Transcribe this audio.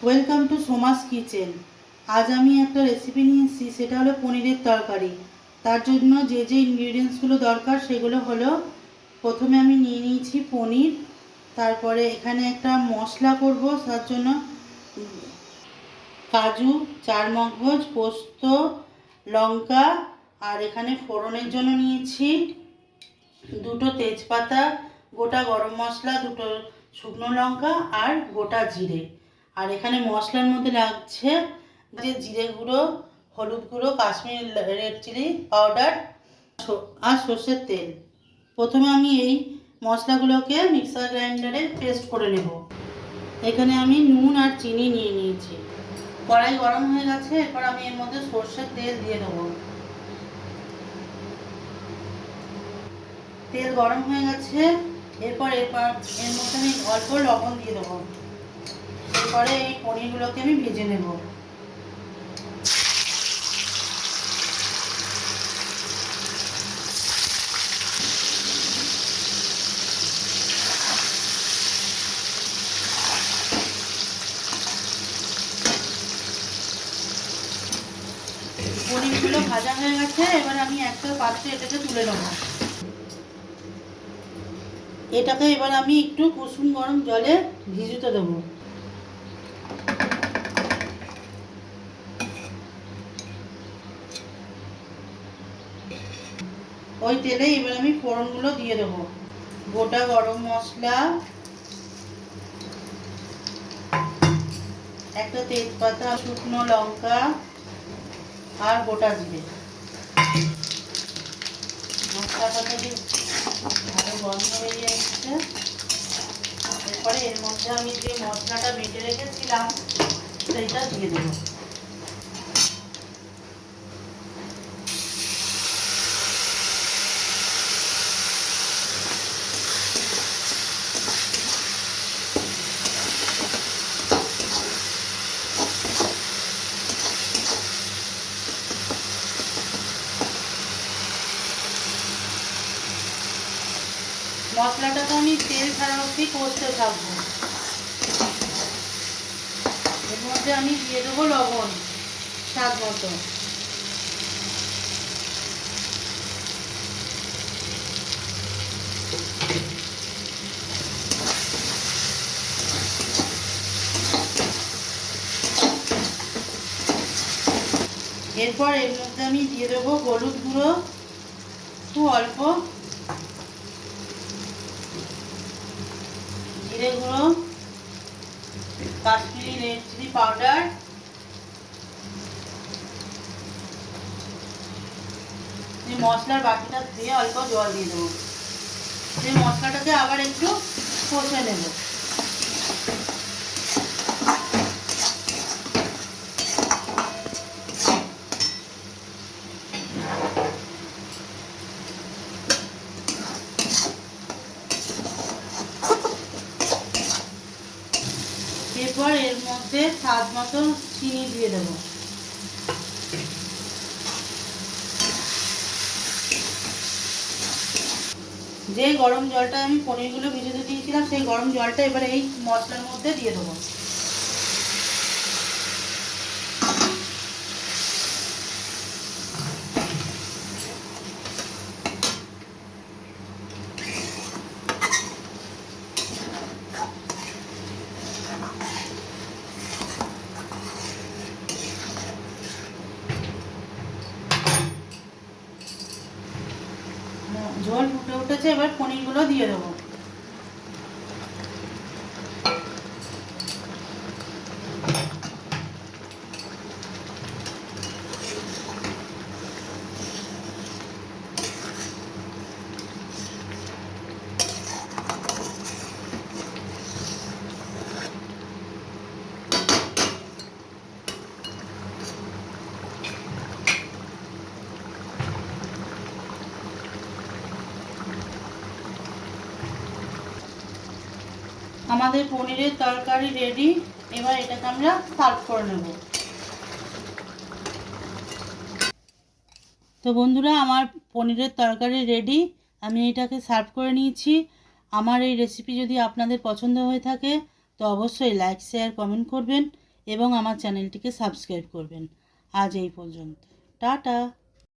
Welcome to Soma's kitchen. আজ আমি একটা রেসিপি নিয়ে এসেছি, সেটা হলো পনিরের তরকারি। তার জন্য যে যে ইনগ্রিডিয়েন্টসগুলো দরকার সেগুলো হলো, প্রথমে আমি নিয়ে নিয়েছি পনির। তারপরে এখানে একটা মশলা করব, তার জন্য কাজু, চারমগজ, পোস্ত, লঙ্কা, আর এখানে ফোড়নের জন্য নিয়েছি দুটো তেজপাতা, গোটা গরম মশলা, দুটো শুকনো লঙ্কা আর গোটা জিরে। আর এখানে মশলার মধ্যে লাগছে যে জিরে গুঁড়ো, হলুদ গুঁড়ো, কাশ্মীরি রেড চিলি পাউডার আর সর্ষের তেল। প্রথমে আমি এই মশলাগুলোকে মিক্সার গ্রাইন্ডারে পেস্ট করে নেব। এখানে আমি নুন আর চিনি নিয়ে নিয়েছি। কড়াই গরম হয়ে গেছে, এরপর আমি এর মধ্যে সর্ষের তেল দিয়ে দেবো। তেল গরম হয়ে গেছে, এরপর এর মধ্যে আমি অল্প লবণ দিয়ে দেবো। এরপরে এই পনিরগুলোকে আমি ভেজে নেব। পনিরগুলো ভাজা হয়ে গেছে, এবার আমি একটা পাত্রে এটাকে তুলে নেব। এটাকে এবার আমি একটু কুসুম গরম জলে ভিজতে দেবো। ওই তেলে এবার আমি ফোড়নগুলো দিয়ে দেবো। গোটা গরম মশলা, একটা তেজপাতা, শুকনো লঙ্কা আর গোটা জিরে। মশলাটা দিয়ে ভালো গন্ধ হয়ে যাচ্ছে। এরপরে এর মধ্যে আমি যে মশলাটা বেটে রেখেছিলাম সেইটা দিয়ে দেবো। মশলাটাকে আমি তেল ছাড়া অবধি কষতে থাকবো। এর মধ্যে আমি দিয়ে দেবো লবণ স্বাদ মতো। এরপর এর মধ্যে আমি দিয়ে দেবো হলুদ গুঁড়ো একটু অল্প, জিরে গুঁড়ো, কাশ্মীরি রেড চিলি পাউডার, এই মশলার বাটিটা দিয়ে অল্প জল দিয়ে দেবো। এই মশলাটাকে আবার একটু কষে নেব। এরপর এর মধ্যে স্বাদ মতো চিনি দিয়ে দেবো। যে গরম জলটা আমি পনিরগুলো ভিজে দিয়েছিলাম, সেই গরম জলটা এবার এই মশলার মধ্যে দিয়ে দেবো। ঝোল ফুটে উঠেছে, এবার পনিরগুলো দিয়ে দেবো। আমাদের পনিরের তরকারি রেডি। এবার এটাকে আমরা সার্ভ করে নেব। তো বন্ধুরা, আমার পনিরের তরকারি রেডি। আমি এটাকে সার্ভ করে নিয়েছি। আমার এই রেসিপি যদি আপনাদের পছন্দ হয়ে থাকে তো অবশ্যই লাইক, শেয়ার, কমেন্ট করবেন এবং আমার চ্যানেলটিকে সাবস্ক্রাইব করবেন। আজ এই পর্যন্ত। টাটা।